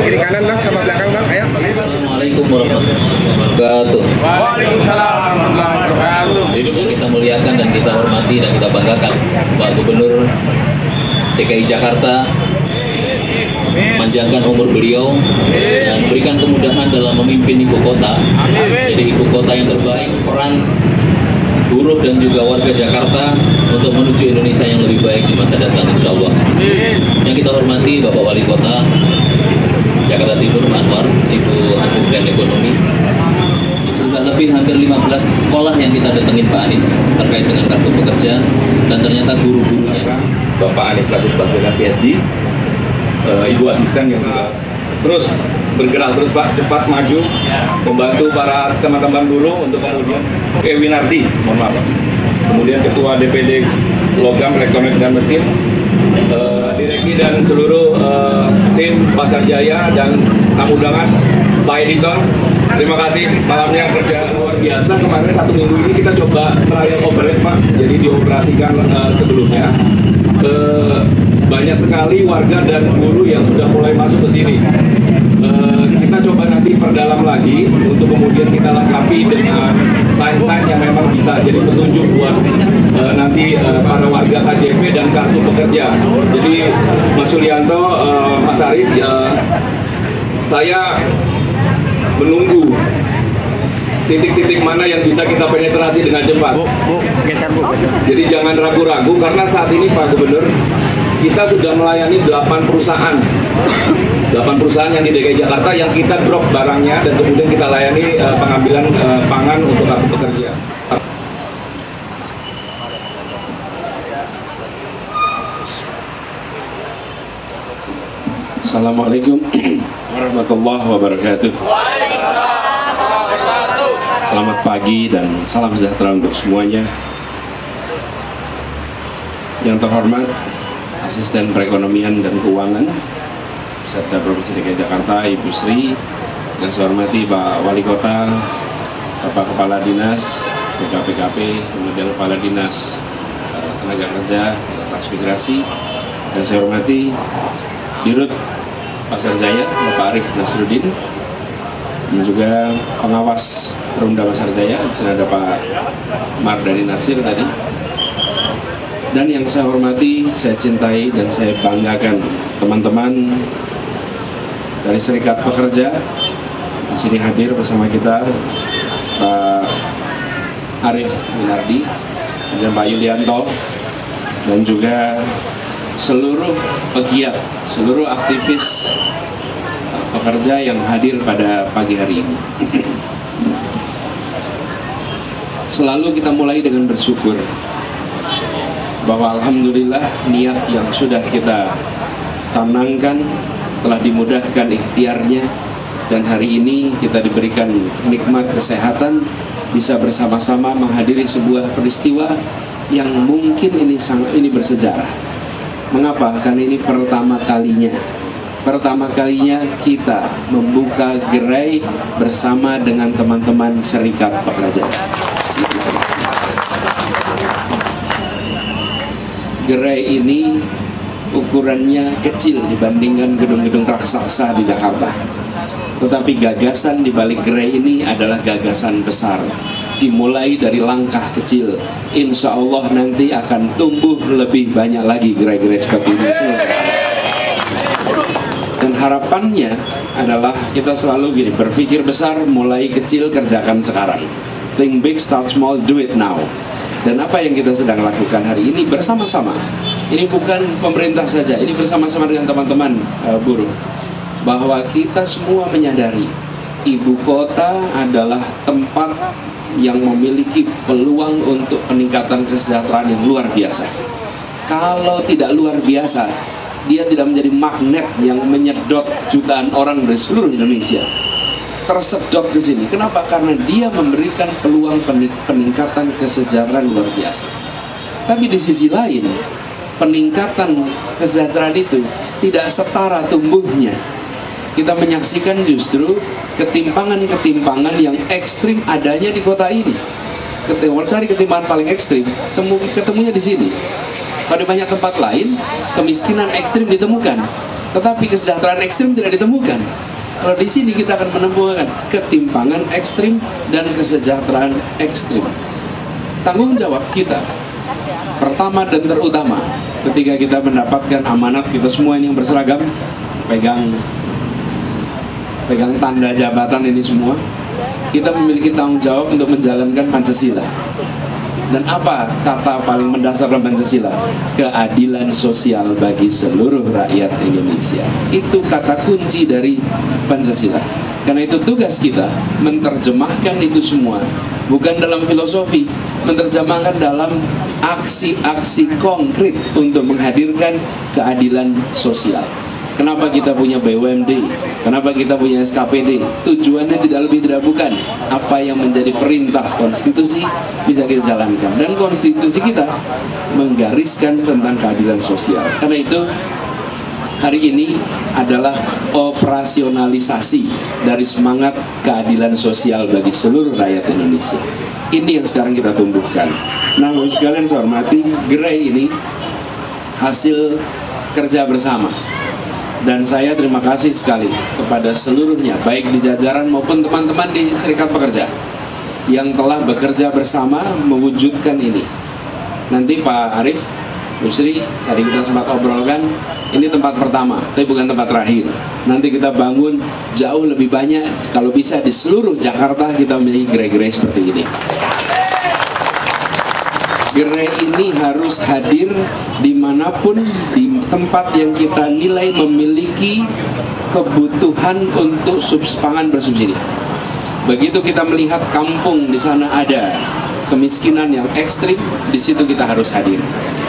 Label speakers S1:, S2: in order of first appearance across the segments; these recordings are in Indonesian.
S1: Kiri kanan bang, sama belakang bang, ayo.
S2: Assalamualaikum warahmatullahi wabarakatuh.
S1: Waalaikumsalam warahmatullahi wabarakatuh.
S2: Hidup yang kita muliakan dan kita hormati dan kita banggakan Pak Gubernur DKI Jakarta, panjangkan umur beliau dan berikan kemudahan dalam memimpin ibu kota. Jadi ibu kota yang terbaik, peran buruh dan juga warga Jakarta untuk menuju Indonesia yang lebih baik di masa datang, insya Allah. Yang kita hormati Bapak Wali Kota Jakarta Timur Anwar, Ibu Asisten Ekonomi. Sudah lebih hampir 15 sekolah yang kita datengin Pak Anies terkait dengan kartu pekerja, dan ternyata guru-gurunya
S3: Bapak Anies Rashid Baswedan PSD, Ibu Asisten yang juga terus bergerak terus Pak, cepat maju membantu para teman-teman buruh untuk kemudian Winardi, mohon maaf, kemudian Ketua DPD Logam, Elektronik dan Mesin, direksi dan seluruh tim Pasar Jaya dan tamu undangan Pak Edison. Terima kasih, malamnya kerja luar biasa. Kemarin 1 minggu ini kita coba trial operate Pak, jadi dioperasikan sebelumnya. Banyak sekali warga dan buruh yang sudah mulai masuk ke sini. Kita coba nanti perdalam lagi untuk kemudian kita lengkapi dengan sign-sign yang memang bisa jadi petunjuk buat nanti para warga KJP dan kartu pekerja. Jadi Mas Yulianto, Mas Arief, saya menunggu titik-titik mana yang bisa kita penetrasi dengan cepat. Jadi jangan ragu-ragu, karena saat ini Pak Gubernur, kita sudah melayani 8 perusahaan yang di DKI Jakarta yang kita drop barangnya dan kemudian kita layani pengambilan pangan untuk kartu pekerja.
S4: Assalamualaikum warahmatullahi wabarakatuh. Selamat pagi dan salam sejahtera untuk semuanya. Yang terhormat Asisten Perekonomian dan Keuangan serta Provinsi DKI Jakarta, Ibu Sri, yang saya hormati Pak Wali Kota, Bapak Kepala Dinas BKPKP, kemudian Kepala Dinas Tenaga Kerja, Transmigrasi, dan saya hormati Dirut Pasar Jaya, Bapak Arief Nasruddin, dan juga pengawas Perumda Pasar Jaya. Di sini ada Pak Mardani Nasir tadi. Dan yang saya hormati, saya cintai dan saya banggakan teman-teman dari Serikat Pekerja. Di sini hadir bersama kita Pak Arief Winardi dan Pak Yulianto, dan juga seluruh pegiat, seluruh aktivis pekerja yang hadir pada pagi hari ini. Selalu kita mulai dengan bersyukur bahwa alhamdulillah niat yang sudah kita canangkan telah dimudahkan ikhtiarnya, dan hari ini kita diberikan nikmat kesehatan, bisa bersama-sama menghadiri sebuah peristiwa yang mungkin ini bersejarah. Mengapa? Karena ini pertama kalinya kita membuka gerai bersama dengan teman-teman Serikat Pekerja. Gerai ini ukurannya kecil dibandingkan gedung-gedung raksasa di Jakarta, tetapi gagasan di balik gerai ini adalah gagasan besar. dimulai dari langkah kecil. Insya Allah nanti akan tumbuh lebih banyak lagi gerai-gerai seperti ini. Dan harapannya adalah kita selalu gini, berpikir besar, mulai kecil, kerjakan sekarang. Think big, start small, do it now. Dan apa yang kita sedang lakukan hari ini bersama-sama, ini bukan pemerintah saja, ini bersama-sama dengan teman-teman buruh, bahwa kita semua menyadari ibu kota adalah tempat yang memiliki peluang untuk peningkatan kesejahteraan yang luar biasa. Kalau tidak luar biasa, dia tidak menjadi magnet yang menyedot jutaan orang dari seluruh Indonesia tersedot ke sini. Kenapa? Karena dia memberikan peluang peningkatan kesejahteraan luar biasa. Tapi di sisi lain, peningkatan kesejahteraan itu tidak setara tumbuhnya. Kita menyaksikan justru ketimpangan-ketimpangan yang ekstrim adanya di kota ini. Kalau cari ketimpangan paling ekstrim, ketemunya di sini. Pada banyak tempat lain, kemiskinan ekstrim ditemukan, tetapi kesejahteraan ekstrim tidak ditemukan. Kalau di sini kita akan menemukan ketimpangan ekstrim dan kesejahteraan ekstrim. Tanggung jawab kita, pertama dan terutama, ketika kita mendapatkan amanat, kita semua ini yang berseragam, pegang tanda jabatan ini semua, kita memiliki tanggung jawab untuk menjalankan Pancasila. Dan apa kata paling mendasar dalam Pancasila? Keadilan sosial bagi seluruh rakyat Indonesia. Itu kata kunci dari Pancasila. Karena itu tugas kita menerjemahkan itu semua, bukan dalam filosofi, menerjemahkan dalam aksi-aksi konkret untuk menghadirkan keadilan sosial. Kenapa kita punya BUMD? Kenapa kita punya SKPD? Tujuannya tidak lebih tidak bukan apa yang menjadi perintah konstitusi bisa kita jalankan. Dan konstitusi kita menggariskan tentang keadilan sosial. Karena itu hari ini adalah operasionalisasi dari semangat keadilan sosial bagi seluruh rakyat Indonesia. Ini yang sekarang kita tumbuhkan. Namun sekalian saya hormati, gerai ini hasil kerja bersama. Dan saya terima kasih sekali kepada seluruhnya, baik di jajaran maupun teman-teman di Serikat Pekerja yang telah bekerja bersama mewujudkan ini. Nanti Pak Arief, Bu Sri, tadi kita sempat obrolkan, ini tempat pertama, tapi bukan tempat terakhir. Nanti kita bangun jauh lebih banyak, kalau bisa di seluruh Jakarta kita memiliki gerai-gerai seperti ini. Gerai ini harus hadir dimanapun, di tempat yang kita nilai memiliki kebutuhan untuk pangan bersubsidi. Begitu kita melihat kampung di sana ada kemiskinan yang ekstrim, di situ kita harus hadir.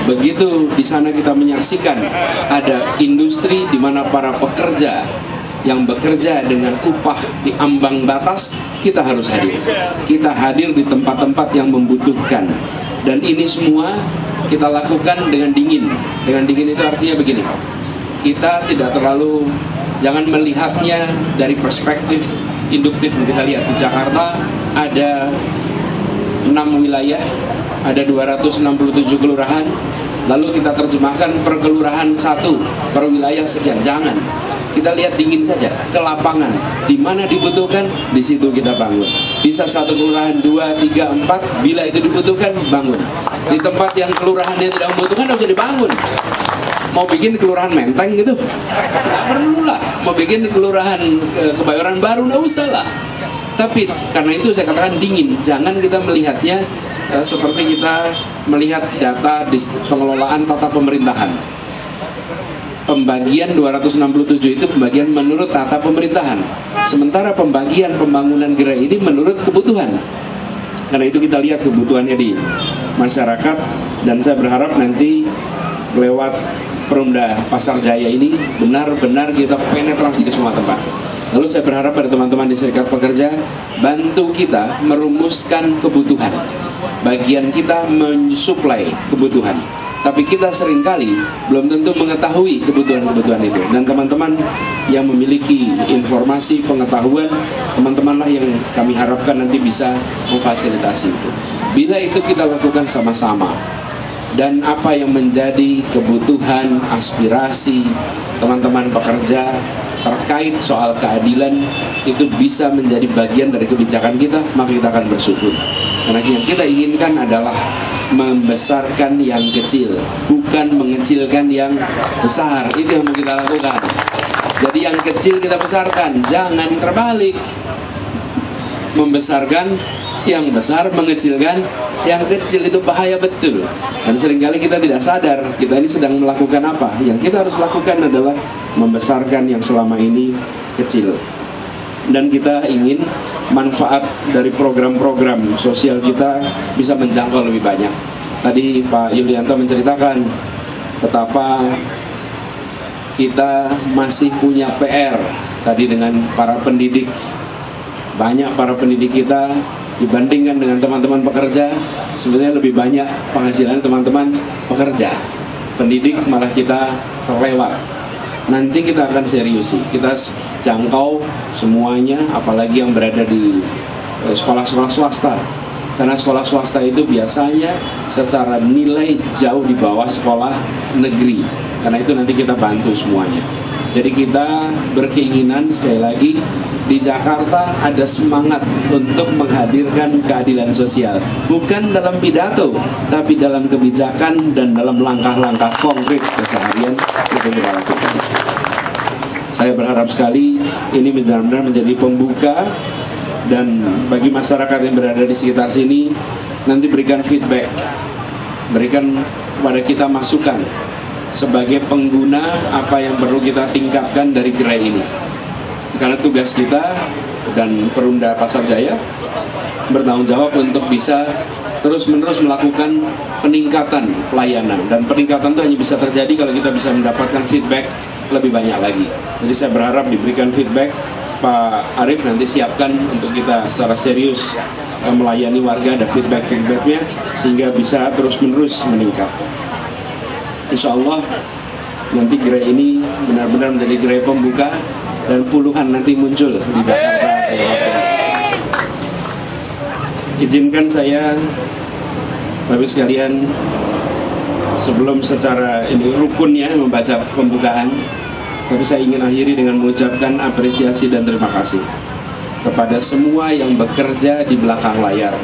S4: Begitu di sana kita menyaksikan ada industri di mana para pekerja yang bekerja dengan upah di ambang batas, kita harus hadir. Kita hadir di tempat-tempat yang membutuhkan. Dan ini semua kita lakukan dengan dingin. Dengan dingin itu artinya begini, kita tidak terlalu, jangan melihatnya dari perspektif induktif. Kita lihat di Jakarta ada 6 wilayah, ada 267 kelurahan, lalu kita terjemahkan per kelurahan 1, per wilayah sekian. Jangan, kita lihat dingin saja ke lapangan, di mana dibutuhkan, di situ kita bangun. Bisa 1 kelurahan 2, 3, 4, bila itu dibutuhkan, bangun. Di tempat yang kelurahannya tidak membutuhkan, tidak usah dibangun. Mau bikin kelurahan Menteng gitu, nggak perlu lah. Mau bikin kelurahan Kebayoran Baru, nggak usah lah. Tapi karena itu saya katakan dingin. Jangan kita melihatnya seperti kita melihat data di pengelolaan tata pemerintahan. Pembagian 267 itu pembagian menurut tata pemerintahan. Sementara pembagian pembangunan gerai ini menurut kebutuhan. Karena itu kita lihat kebutuhannya di masyarakat. Dan saya berharap nanti lewat Perumda Pasar Jaya ini benar-benar kita penetrasi ke semua tempat. Lalu saya berharap pada teman-teman di Serikat Pekerja, bantu kita merumuskan kebutuhan. Bagian kita mensuplai kebutuhan, tapi kita seringkali belum tentu mengetahui kebutuhan-kebutuhan itu. Dan teman-teman yang memiliki informasi, pengetahuan, teman-temanlah yang kami harapkan nanti bisa memfasilitasi itu. Bila itu kita lakukan sama-sama, dan apa yang menjadi kebutuhan, aspirasi teman-teman pekerja terkait soal keadilan itu bisa menjadi bagian dari kebijakan kita, maka kita akan bersyukur. Karena yang kita inginkan adalah membesarkan yang kecil, bukan mengecilkan yang besar. Itu yang mau kita lakukan. Jadi yang kecil kita besarkan, jangan terbalik. Membesarkan yang besar, mengecilkan yang kecil, itu bahaya betul. Dan seringkali kita tidak sadar kita ini sedang melakukan apa. Yang kita harus lakukan adalah membesarkan yang selama ini kecil. Dan kita ingin manfaat dari program-program sosial kita bisa menjangkau lebih banyak. Tadi Pak Yulianto menceritakan betapa kita masih punya PR tadi dengan para pendidik. Banyak para pendidik kita dibandingkan dengan teman-teman pekerja, sebenarnya lebih banyak penghasilan teman-teman pekerja. Pendidik malah kita terlewat. Nanti kita akan seriusi, kita jangkau semuanya, apalagi yang berada di sekolah-sekolah swasta. Karena sekolah swasta itu biasanya secara nilai jauh di bawah sekolah negeri. Karena itu nanti kita bantu semuanya. Jadi kita berkeinginan, sekali lagi, di Jakarta ada semangat untuk menghadirkan keadilan sosial. Bukan dalam pidato, tapi dalam kebijakan dan dalam langkah-langkah konkret keseharian itu kita lakukan. Saya berharap sekali ini benar-benar menjadi pembuka, dan bagi masyarakat yang berada di sekitar sini nanti berikan feedback, berikan kepada kita masukan sebagai pengguna apa yang perlu kita tingkatkan dari gerai ini. Karena tugas kita dan Perumda Pasar Jaya bertanggung jawab untuk bisa terus-menerus melakukan peningkatan pelayanan, dan peningkatan itu hanya bisa terjadi kalau kita bisa mendapatkan feedback lebih banyak lagi. Jadi saya berharap diberikan feedback. Pak Arief nanti siapkan untuk kita secara serius melayani warga, ada feedback-feedbacknya sehingga bisa terus-menerus meningkat. Insya Allah nanti gerai ini benar-benar menjadi gerai pembuka dan puluhan nanti muncul di Jakarta. Izinkan saya, Bapak sekalian, sebelum secara ini rukunnya membaca pembukaan, tapi saya ingin akhiri dengan mengucapkan apresiasi dan terima kasih kepada semua yang bekerja di belakang layar,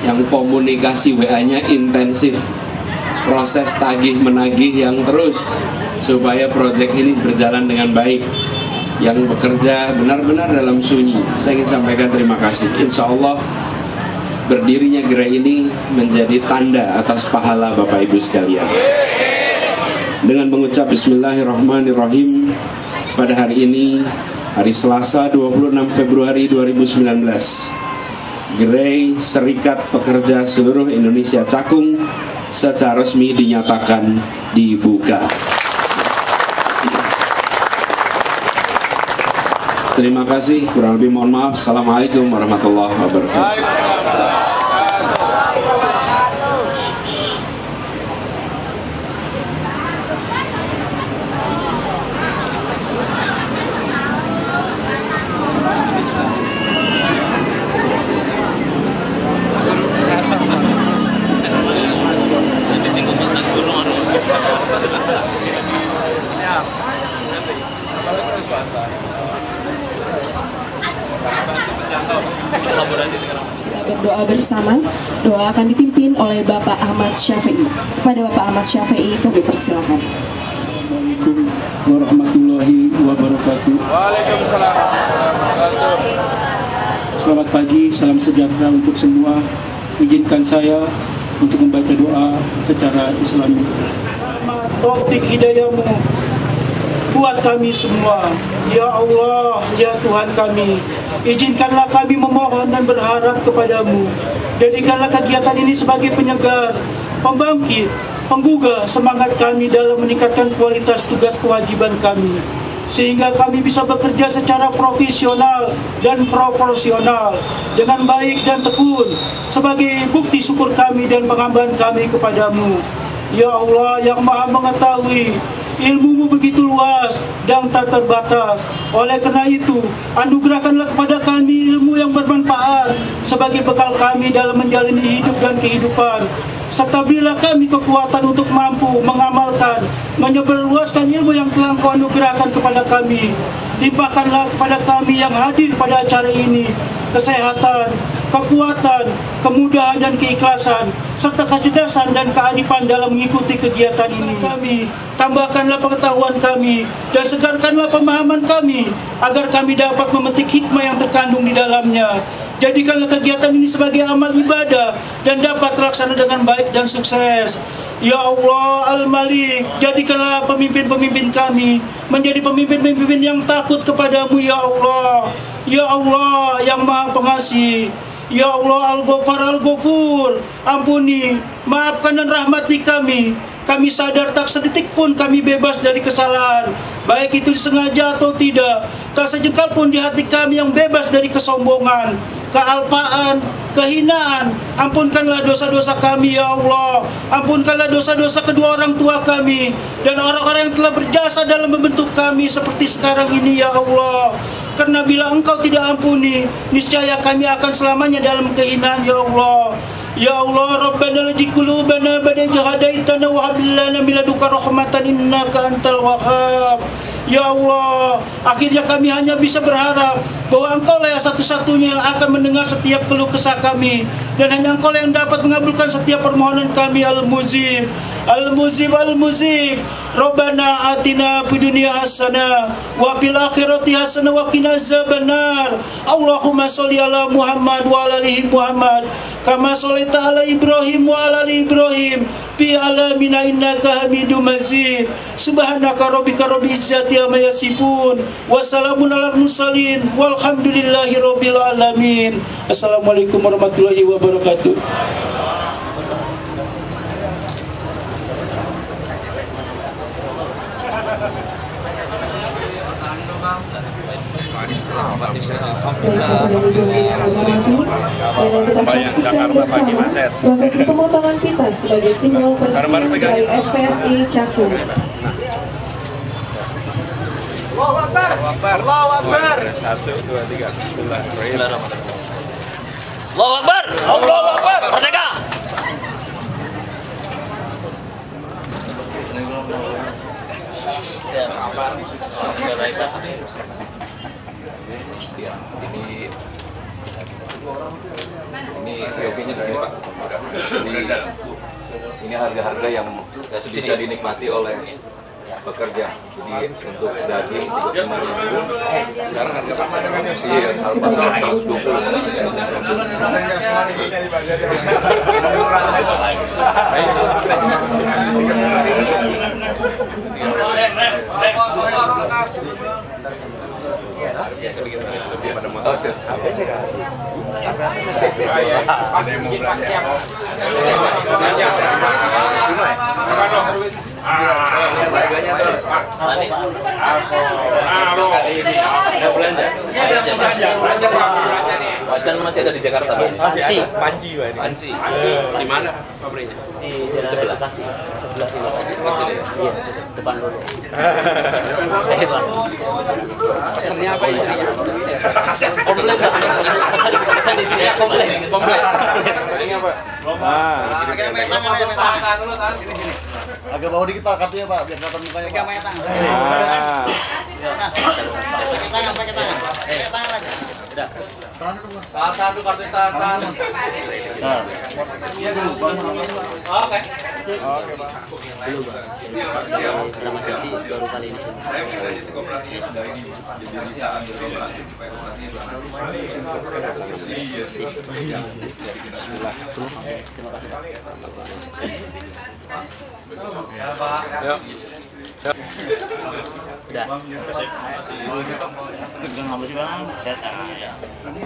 S4: yang komunikasi WA-nya intensif, proses tagih menagih yang terus supaya proyek ini berjalan dengan baik, yang bekerja benar-benar dalam sunyi. Saya ingin sampaikan terima kasih. Insya Allah berdirinya gerai ini menjadi tanda atas pahala Bapak Ibu sekalian. Dengan mengucap Bismillahirrahmanirrahim, pada hari ini, hari Selasa 26 Februari 2019, Gerai Serikat Pekerja Seluruh Indonesia Cakung secara resmi dinyatakan dibuka. Terima kasih, kurang lebih mohon maaf. Assalamualaikum warahmatullahi wabarakatuh.
S5: Berdoa bersama. Doa akan dipimpin oleh Bapak Ahmad Syafi'i. Kepada Bapak Ahmad Syafi'i kami persilakan.
S6: Assalamualaikum warahmatullahi wabarakatuh.
S1: Waalaikumsalam.
S6: Selamat pagi, salam sejahtera untuk semua. Izinkan saya untuk membaca doa secara Islami. Taufik hidayahmu buat kami semua. Ya Allah, ya Tuhan kami, izinkanlah kami memohon dan berharap kepadamu. Jadikanlah kegiatan ini sebagai penyegar, pembangkit, penggugah semangat kami dalam meningkatkan kualitas tugas kewajiban kami, sehingga kami bisa bekerja secara profesional dan proporsional dengan baik dan tekun sebagai bukti syukur kami dan pengambahan kami kepadamu. Ya Allah yang Maha Mengetahui, ilmu-Mu begitu luas dan tak terbatas. Oleh karena itu, anugerahkanlah kepada kami ilmu yang bermanfaat sebagai bekal kami dalam menjalani hidup dan kehidupan. Serta berilah kami kekuatan untuk mampu mengamalkan, menyebarluaskan ilmu yang telah Engkau anugerahkan kepada kami. Limpahkanlah kepada kami yang hadir pada acara ini kesehatan, kekuatan, kemudahan dan keikhlasan, serta kecerdasan dan kearifan dalam mengikuti kegiatan ini. Kami, tambahkanlah pengetahuan kami, dan segarkanlah pemahaman kami, agar kami dapat memetik hikmah yang terkandung di dalamnya. Jadikanlah kegiatan ini sebagai amal ibadah, dan dapat terlaksana dengan baik dan sukses. Ya Allah Al-Malik, jadikanlah pemimpin-pemimpin kami menjadi pemimpin-pemimpin yang takut kepadamu, Ya Allah. Ya Allah yang Maha Pengasih. Ya Allah Al-Ghafar Al-Ghafur, ampuni, maafkan dan rahmati kami. Kami sadar tak sedetik pun kami bebas dari kesalahan, baik itu disengaja atau tidak. Tak sejengkal pun di hati kami yang bebas dari kesombongan, kealpaan, kehinaan. Ampunkanlah dosa-dosa kami, Ya Allah. Ampunkanlah dosa-dosa kedua orang tua kami dan orang-orang yang telah berjasa dalam membentuk kami seperti sekarang ini, Ya Allah. Karena bila Engkau tidak ampuni, niscaya kami akan selamanya dalam kehinaan, Ya Allah. Ya Allah, Rabbana lajik qulubana ba'da idh hadaitana wa hab lana min ladunka rahmatan innaka antal wahhab. Ya Allah, akhirnya kami hanya bisa berharap bahwa Engkau lah yang satu-satunya yang akan mendengar setiap keluh kesah kami, dan hanya Engkau lah yang dapat mengabulkan setiap permohonan kami. Al-Mujib, Al-Mujib, Al-Mujib. Rabbana atina fid dunya hasanah wa fil akhirati hasanah wa qina azabannar. Allahumma sholli ala Muhammad wa ala ali Muhammad kama sholaita ala Ibrahim wa ala ali Ibrahim fi alamina innaka Hamidum Majid. Subhanaka rabbika rabbil izzati amma yasifun wa salamun alal mursalin walhamdulillahi rabbil alamin. Assalamualaikum warahmatullahi wabarakatuh.
S7: Prosesi pemotongan pita sebagai simbol peresmian dari SPSI Cakung.
S1: Allahu Akbar. Allahu Akbar. 1, 2, 3. Bismillahirrahmanirrahim.
S8: Allahu Akbar. Allahu Akbar. Merdeka.
S3: Ini COP-nya di sini, Pak. Ini harga-harga yang bisa dinikmati oleh pekerja. Jadi untuk daging 35.000. Sekarang harga pasaran Al-Pasar 120.
S2: Wajan masih ada di Jakarta, Pak.
S1: Panci. Di mana pabriknya?
S8: Di sebelah Bekasi, sebelah sini. Iya, depan dulu.
S1: Pesannya apa isinya?
S8: Komplit, Pak. Pesan di sini ya, komplit.
S1: Ini apa?
S9: Agak bawah dikit Pak kartunya Pak, biar kelihatan mukanya Pak. Pakai tangan. Pakai tangan aja.
S8: Udah.
S9: Tahan dulu kartu tahan. Iya dulu. Oke.
S8: Oke, Pak. Belum, Pak. Selamat jadi baru kali ini sih. Terima kasih, Pak.
S1: Ya, Pak.
S8: Udah. Jangan ngapa sih, Bang? Set ya.
S9: Ini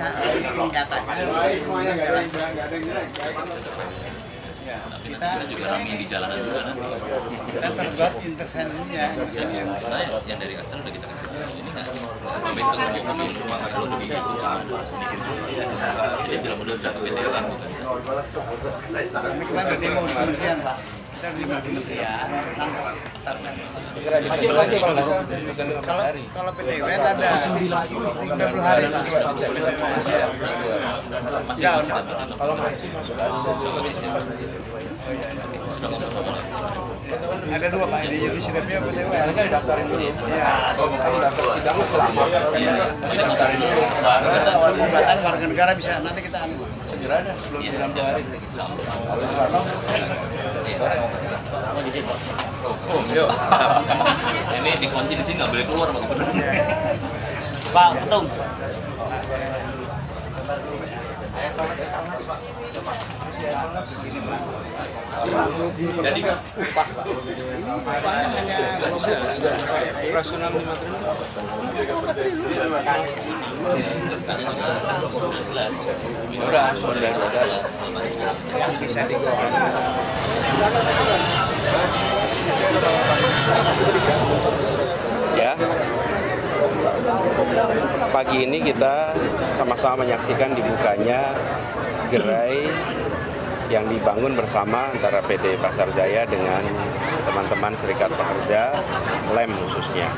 S9: nyata. Semuanya enggak ada yang jelek. Ya, kita
S2: juga ramai di jalanan juga kan.
S9: Kita terbuat intervensinya.
S2: Yang dari Astra udah kita kasih. Ini kan momentum untuk mobil semua kalau udah gitu sedikit juga. Jadi bila udah capek dewan bukan.
S9: Kami kemarin demo di kementerian Pak. terima dulu ya. Kalau PTW ada 90 hari.
S1: Kalau masih masuk aja.
S9: Ada dua Pak, jadi sidapnya PTW.
S1: Mereka daftarin dulu ya.
S9: Iya.
S1: Kalau daftar sidang setelah daftarin dulu.
S9: Pembuatan warga negara bisa nanti kita anu.
S1: Segera ada sebelum 90 hari.
S2: Oh, yuk. Ini dikunci di sini nggak boleh keluar Pak Gubernur. Pak Tung.
S1: Jadi kan upah operasional 5 triliun. Sudah
S9: Yang bisa digoreng.
S1: Ya. Pagi ini kita sama-sama menyaksikan dibukanya gerai yang dibangun bersama antara PD Pasar Jaya dengan teman-teman Serikat Pekerja, LEM khususnya.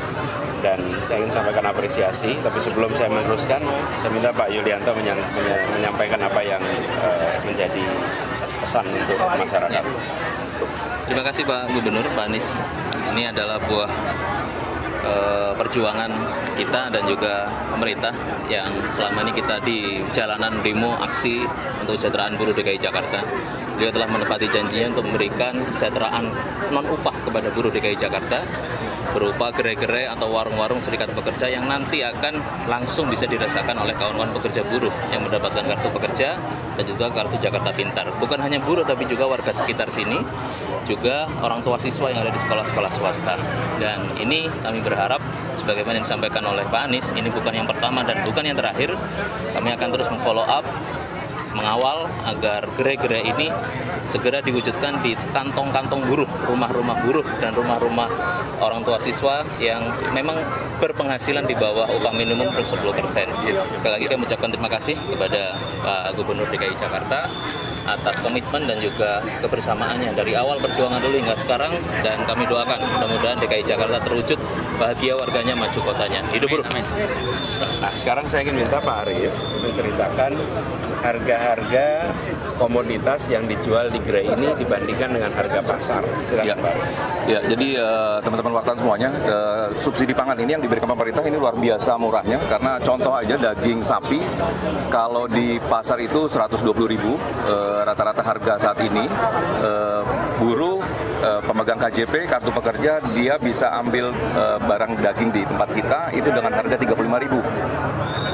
S1: Dan saya ingin sampaikan apresiasi, tapi sebelum saya meneruskan, saya minta Pak Yulianto menyampaikan apa yang menjadi pesan untuk masyarakat.
S2: Terima kasih Pak Gubernur, Pak Anies. Ini adalah buah perjuangan kita dan juga pemerintah yang selama ini kita di jalanan demo aksi untuk kesejahteraan buruh DKI Jakarta. Beliau telah menepati janjinya untuk memberikan kesejahteraan non-upah kepada buruh DKI Jakarta berupa gerai-gerai atau warung-warung serikat pekerja yang nanti akan langsung bisa dirasakan oleh kawan-kawan pekerja buruh yang mendapatkan kartu pekerja dan juga kartu Jakarta Pintar. Bukan hanya buruh tapi juga warga sekitar sini, juga orang tua siswa yang ada di sekolah-sekolah swasta. Dan ini kami berharap sebagaimana yang disampaikan oleh Pak Anies, ini bukan yang pertama dan bukan yang terakhir. Kami akan terus meng-follow up, mengawal agar gerai-gerai ini segera diwujudkan di kantong-kantong buruh, rumah-rumah buruh dan rumah-rumah orang tua siswa yang memang berpenghasilan di bawah upah minimum plus 10%. Sekali lagi kami ucapkan terima kasih kepada Pak Gubernur DKI Jakarta atas komitmen dan juga kebersamaannya dari awal perjuangan dulu hingga sekarang, dan kami doakan mudah-mudahan DKI Jakarta terwujud, bahagia warganya, maju kotanya. Hidup buruh.
S1: Nah, sekarang saya ingin minta Pak Arief menceritakan harga-harga komoditas yang dijual di gerai ini dibandingkan dengan harga pasar. Silakan Pak.
S3: Ya, jadi teman-teman wartawan semuanya, subsidi pangan ini yang diberikan pemerintah ini luar biasa murahnya, karena contoh aja daging sapi kalau di pasar itu 120.000 rata-rata harga saat ini, buruh pemegang KJP kartu pekerja dia bisa ambil barang daging di tempat kita itu dengan harga 35.000.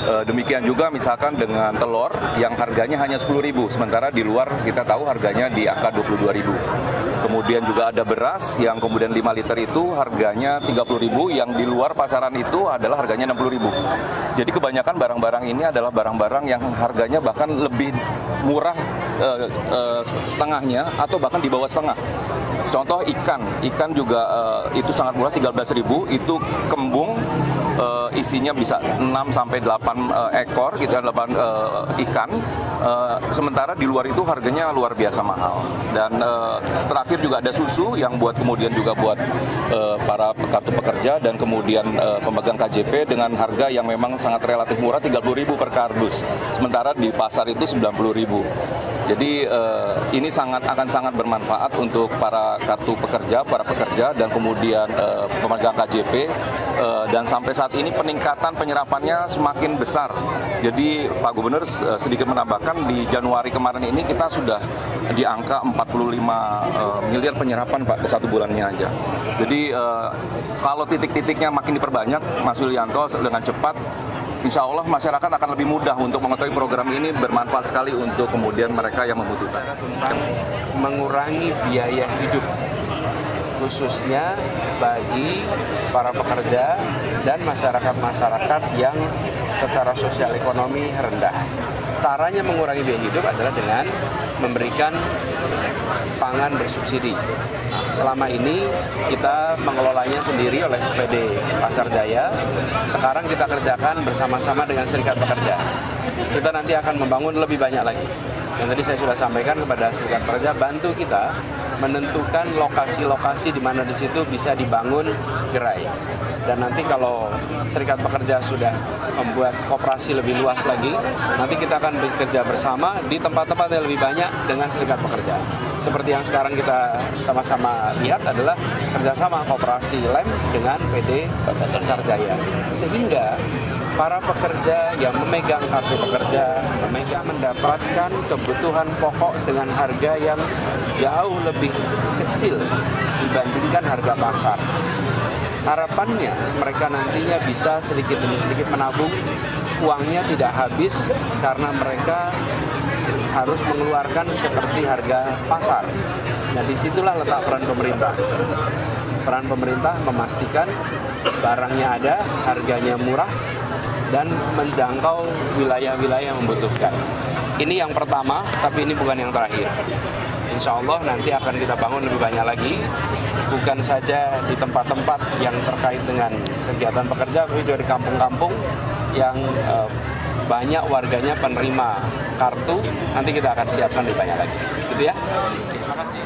S3: Demikian juga misalkan dengan telur yang harganya hanya 10.000, sementara di luar kita tahu harganya di angka 22.000. Kemudian juga ada beras yang kemudian 5 liter itu harganya 30.000, yang di luar pasaran itu adalah harganya 60.000. Jadi kebanyakan barang-barang ini adalah barang-barang yang harganya bahkan lebih murah setengahnya atau bahkan di bawah setengah. Contoh ikan juga itu sangat murah, 13.000, itu kembung isinya bisa 6 sampai 8 ekor gitu, 8 ikan. Sementara di luar itu harganya luar biasa mahal. Dan terakhir juga ada susu yang buat kemudian juga buat para kartu pekerja dan kemudian pemegang KJP dengan harga yang memang sangat relatif murah, 30.000 per kardus. Sementara di pasar itu 90.000. Jadi ini akan sangat bermanfaat untuk para kartu pekerja, para pekerja dan kemudian pemegang KJP, dan sampai saat ini peningkatan penyerapannya semakin besar. Jadi Pak Gubernur sedikit menambahkan di Januari kemarin ini kita sudah di angka 45 miliar penyerapan Pak, satu bulannya aja. Jadi kalau titik-titiknya makin diperbanyak, Mas Yulianto, dengan cepat, insya Allah masyarakat akan lebih mudah untuk mengetahui program ini bermanfaat sekali untuk kemudian mereka yang membutuhkan.
S1: Mengurangi biaya hidup, khususnya bagi para pekerja dan masyarakat-masyarakat yang secara sosial ekonomi rendah. Caranya mengurangi biaya hidup adalah dengan memberikan pangan bersubsidi. Nah, selama ini kita mengelolanya sendiri oleh PD Pasar Jaya. Sekarang kita kerjakan bersama-sama dengan serikat pekerja. Kita nanti akan membangun lebih banyak lagi. Yang tadi saya sudah sampaikan kepada Serikat Pekerja, bantu kita menentukan lokasi-lokasi di mana di situ bisa dibangun gerai. Dan nanti kalau Serikat Pekerja sudah membuat koperasi lebih luas lagi, nanti kita akan bekerja bersama di tempat-tempat yang lebih banyak dengan Serikat Pekerja. Seperti yang sekarang kita sama-sama lihat adalah kerjasama koperasi lem dengan PD Pasar Jaya. Sehingga para pekerja yang memegang kartu pekerja bisa mendapatkan kebutuhan pokok dengan harga yang jauh lebih kecil dibandingkan harga pasar. Harapannya mereka nantinya bisa sedikit demi sedikit menabung, uangnya tidak habis karena mereka harus mengeluarkan seperti harga pasar. Nah, disitulah letak peran pemerintah. Peran pemerintah memastikan barangnya ada, harganya murah, dan menjangkau wilayah-wilayah yang membutuhkan. Ini yang pertama, tapi ini bukan yang terakhir. Insya Allah nanti akan kita bangun lebih banyak lagi, bukan saja di tempat-tempat yang terkait dengan kegiatan pekerja, tapi juga di kampung-kampung yang banyak warganya penerima kartu, nanti kita akan siapkan lebih banyak lagi. Gitu ya. Terima kasih.